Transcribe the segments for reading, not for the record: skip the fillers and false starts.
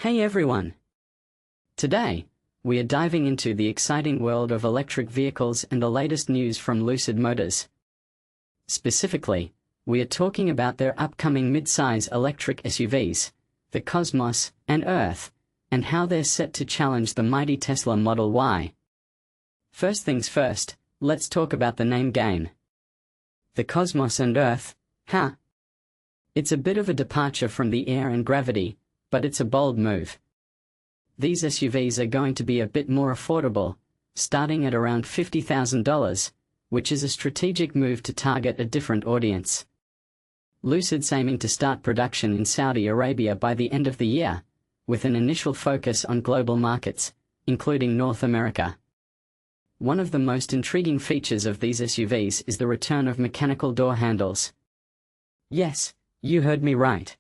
Hey everyone! Today, we are diving into the exciting world of electric vehicles and the latest news from Lucid Motors. Specifically, we are talking about their upcoming mid-size electric SUVs, the Cosmos and Earth, and how they're set to challenge the mighty Tesla Model Y. First things first, let's talk about the name game. The Cosmos and Earth, It's a bit of a departure from the air and gravity, but it's a bold move. These SUVs are going to be a bit more affordable, starting at around $50,000, which is a strategic move to target a different audience. Lucid's aiming to start production in Saudi Arabia by the end of the year, with an initial focus on global markets, including North America. One of the most intriguing features of these SUVs is the return of mechanical door handles. Yes, you heard me right.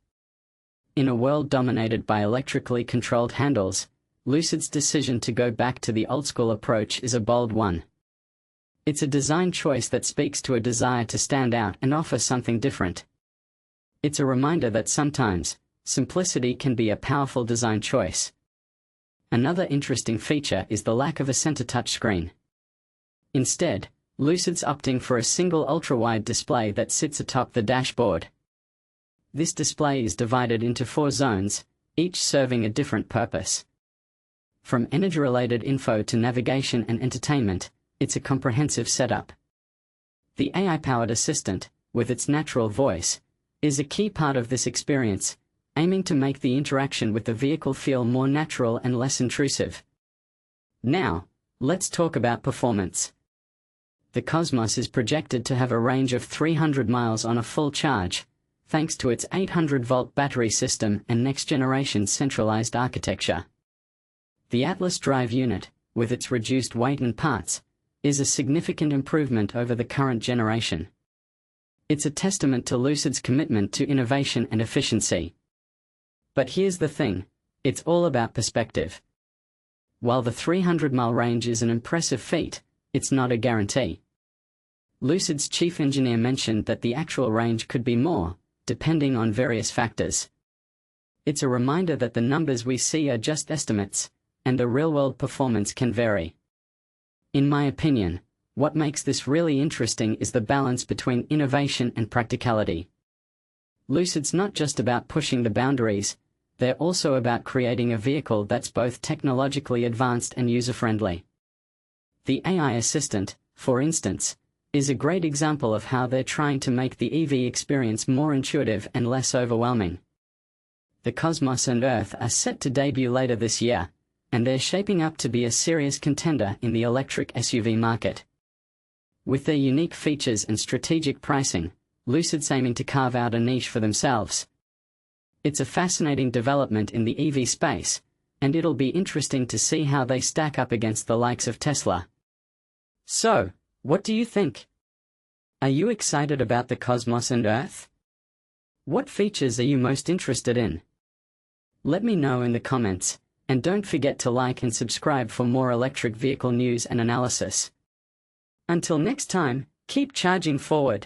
In a world dominated by electrically controlled handles, Lucid's decision to go back to the old-school approach is a bold one. It's a design choice that speaks to a desire to stand out and offer something different. It's a reminder that sometimes, simplicity can be a powerful design choice. Another interesting feature is the lack of a center touchscreen. Instead, Lucid's opting for a single ultra-wide display that sits atop the dashboard. This display is divided into 4 zones, each serving a different purpose. From energy-related info to navigation and entertainment, it's a comprehensive setup. The AI-powered assistant, with its natural voice, is a key part of this experience, aiming to make the interaction with the vehicle feel more natural and less intrusive. Now, let's talk about performance. The Cosmos is projected to have a range of 300 miles on a full charge, thanks to its 800-volt battery system and next-generation centralized architecture. The Atlas drive unit, with its reduced weight and parts, is a significant improvement over the current generation. It's a testament to Lucid's commitment to innovation and efficiency. But here's the thing, it's all about perspective. While the 300-mile range is an impressive feat, it's not a guarantee. Lucid's chief engineer mentioned that the actual range could be more, depending on various factors. It's a reminder that the numbers we see are just estimates, and the real-world performance can vary. In my opinion, what makes this really interesting is the balance between innovation and practicality. Lucid's not just about pushing the boundaries, they're also about creating a vehicle that's both technologically advanced and user-friendly. The AI assistant, for instance, is a great example of how they're trying to make the EV experience more intuitive and less overwhelming. The Cosmos and Earth are set to debut later this year, and they're shaping up to be a serious contender in the electric SUV market. With their unique features and strategic pricing, Lucid's aiming to carve out a niche for themselves. It's a fascinating development in the EV space, and it'll be interesting to see how they stack up against the likes of Tesla. So, what do you think? Are you excited about the Cosmos and Earth? What features are you most interested in? Let me know in the comments, and don't forget to like and subscribe for more electric vehicle news and analysis. Until next time, keep charging forward.